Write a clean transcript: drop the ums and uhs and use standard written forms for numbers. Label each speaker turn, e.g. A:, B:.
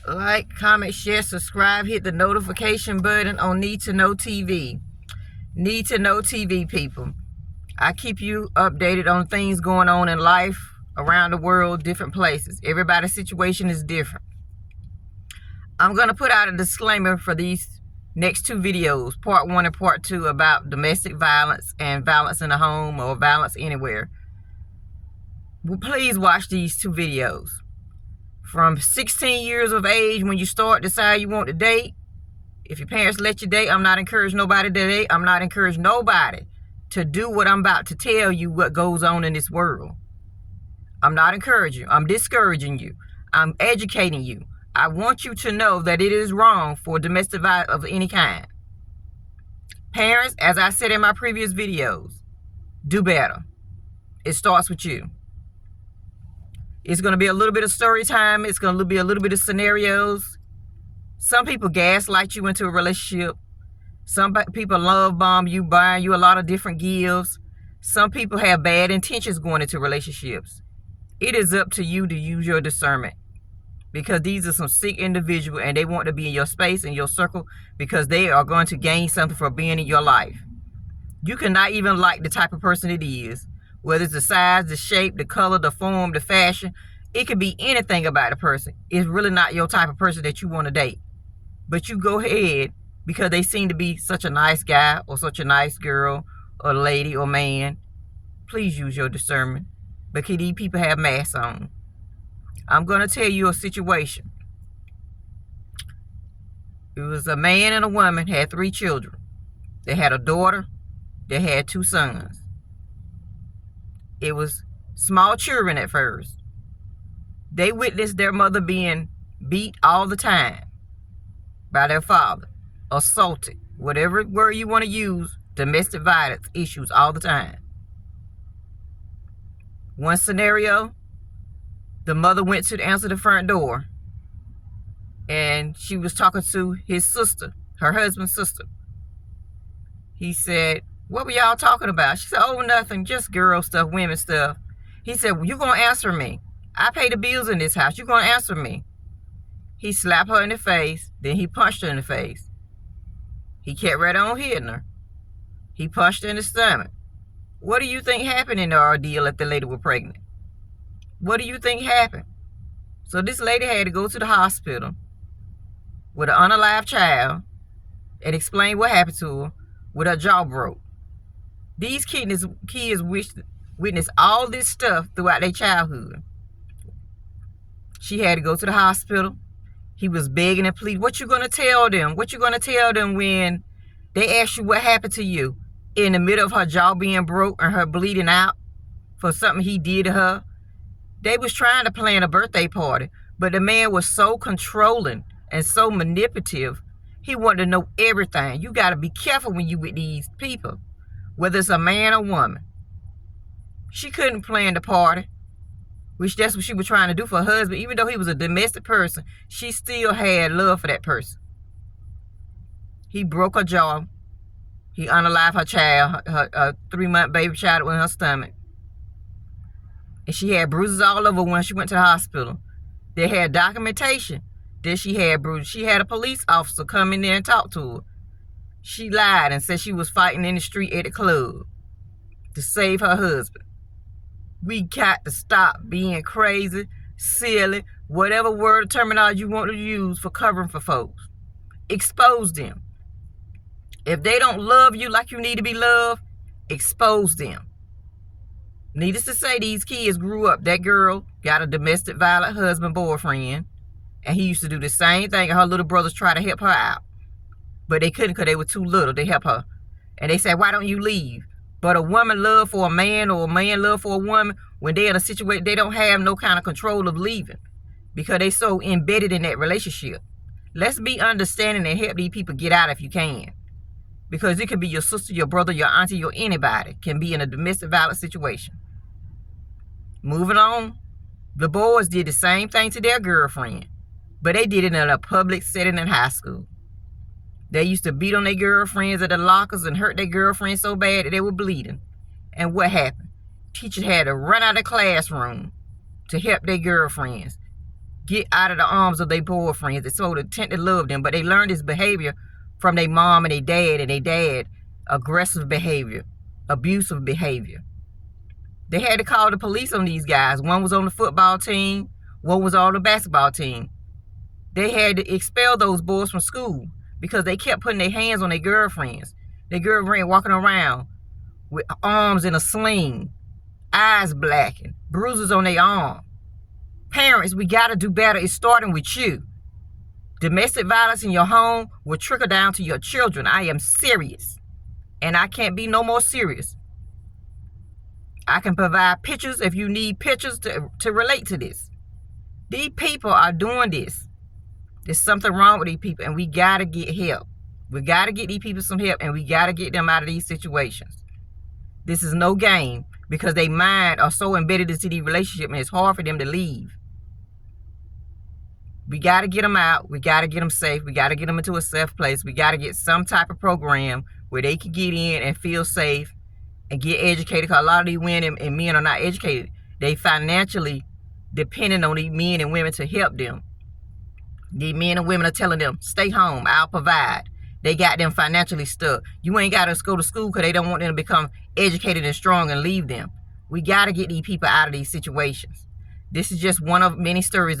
A: Like, comment, share, subscribe, hit the notification button on Need to Know TV. Need to Know TV, people. I keep you updated on things going on in life, around the world, different places. Everybody's situation is different. I'm going to put out a disclaimer for these next two videos, part 1 and part 2, about domestic violence and violence in the home or violence anywhere. Well, please watch these two videos. From 16 years of age, when you decide you want to date, if your parents let you date, I'm not encouraging nobody to date. I'm not encouraging nobody to do what I'm about to tell you what goes on in this world. I'm not encouraging you. I'm discouraging you. I'm educating you. I want you to know that it is wrong for domestic violence of any kind. Parents, as I said in my previous videos, do better. It starts with you. It's going to be a little bit of story time. It's going to be a little bit of scenarios. Some people gaslight you into a relationship. Some people love bomb you, buying you a lot of different gifts. Some people have bad intentions going into relationships. It is up to you to use your discernment, because these are some sick individuals and they want to be in your space, in your circle, because they are going to gain something for being in your life. You cannot even like the type of person it is, whether it's the size, the shape, the color, the form, the fashion. It could be anything about the person. It's really not your type of person that you want to date. But you go ahead because they seem to be such a nice guy or such a nice girl or lady or man. Please use your discernment, because these people have masks on. I'm going to tell you a situation. It was a man and a woman, had 3 children. They had a daughter. They had 2 sons. It was small children at first. They witnessed their mother being beat all the time by their father, assaulted, whatever word you want to use, domestic violence issues all the time. One scenario, the mother went to answer the front door, and she was talking to his sister, her husband's sister. He said, "What were y'all talking about?" She said, "Oh, nothing, just girl stuff, women stuff." He said, "Well, you're going to answer me. I pay the bills in this house. You're going to answer me." He slapped her in the face. Then he punched her in the face. He kept right on hitting her. He punched her in the stomach. What do you think happened in the ordeal if the lady was pregnant? What do you think happened? So this lady had to go to the hospital with an unalive child and explain what happened to her with her jaw broke. These kids witnessed all this stuff throughout their childhood. She had to go to the hospital. He was begging and pleading. What you going to tell them? What you going to tell them when they ask you what happened to you in the middle of her jaw being broke and her bleeding out for something he did to her? They was trying to plan a birthday party, but the man was so controlling and so manipulative. He wanted to know everything. You got to be careful when you with these people, whether it's a man or woman. She couldn't plan the party, which that's what she was trying to do for her husband. Even though he was a domestic person, she still had love for that person. He broke her jaw. He unalived her child, her 3-month baby child in her stomach. And she had bruises all over when she went to the hospital. They had documentation that she had bruises. She had a police officer come in there and talk to her. She lied and said she was fighting in the street at the club to save her husband. We got to stop being crazy, silly, whatever word or terminology you want to use for covering for folks. Expose them. If they don't love you like you need to be loved, expose them. Needless to say, these kids grew up. That girl got a domestic violent husband, boyfriend, and he used to do the same thing. And her little brothers tried to help her out, but they couldn't because they were too little to help her. And they said, "Why don't you leave?" But a woman love for a man or a man love for a woman, when they're in a situation, they don't have no kind of control of leaving because they so embedded in that relationship. Let's be understanding and help these people get out if you can. Because it could be your sister, your brother, your auntie, your anybody can be in a domestic violence situation. Moving on, the boys did the same thing to their girlfriend, but they did it in a public setting in high school. They used to beat on their girlfriends at the lockers and hurt their girlfriends so bad that they were bleeding. And what happened? Teachers had to run out of the classroom to help their girlfriends. get out of the arms of their boyfriends. They're so intent to love them, but they learned this behavior from their mom and their dad aggressive behavior, abusive behavior. They had to call the police on these guys. One was on the football team, one was on the basketball team. They had to expel those boys from school because they kept putting their hands on their girlfriends. Their girlfriend walking around with arms in a sling, eyes blackened, bruises on their arm. Parents, we got to do better. It's starting with you. Domestic violence in your home will trickle down to your children. I am serious. And I can't be no more serious. I can provide pictures if you need pictures to relate to this. These people are doing this. There's something wrong with these people, and we got to get help. We got to get these people some help, and we got to get them out of these situations. This is no game because their mind are so embedded into these relationships, and it's hard for them to leave. We got to get them out. We got to get them safe. We got to get them into a safe place. We got to get some type of program where they can get in and feel safe and get educated. Because a lot of these women and men are not educated. They financially dependent on these men and women to help them. These men and women are telling them, stay home, I'll provide. They got them financially stuck. You ain't got to go to school because they don't want them to become educated and strong and leave them. We got to get these people out of these situations. This is just one of many stories.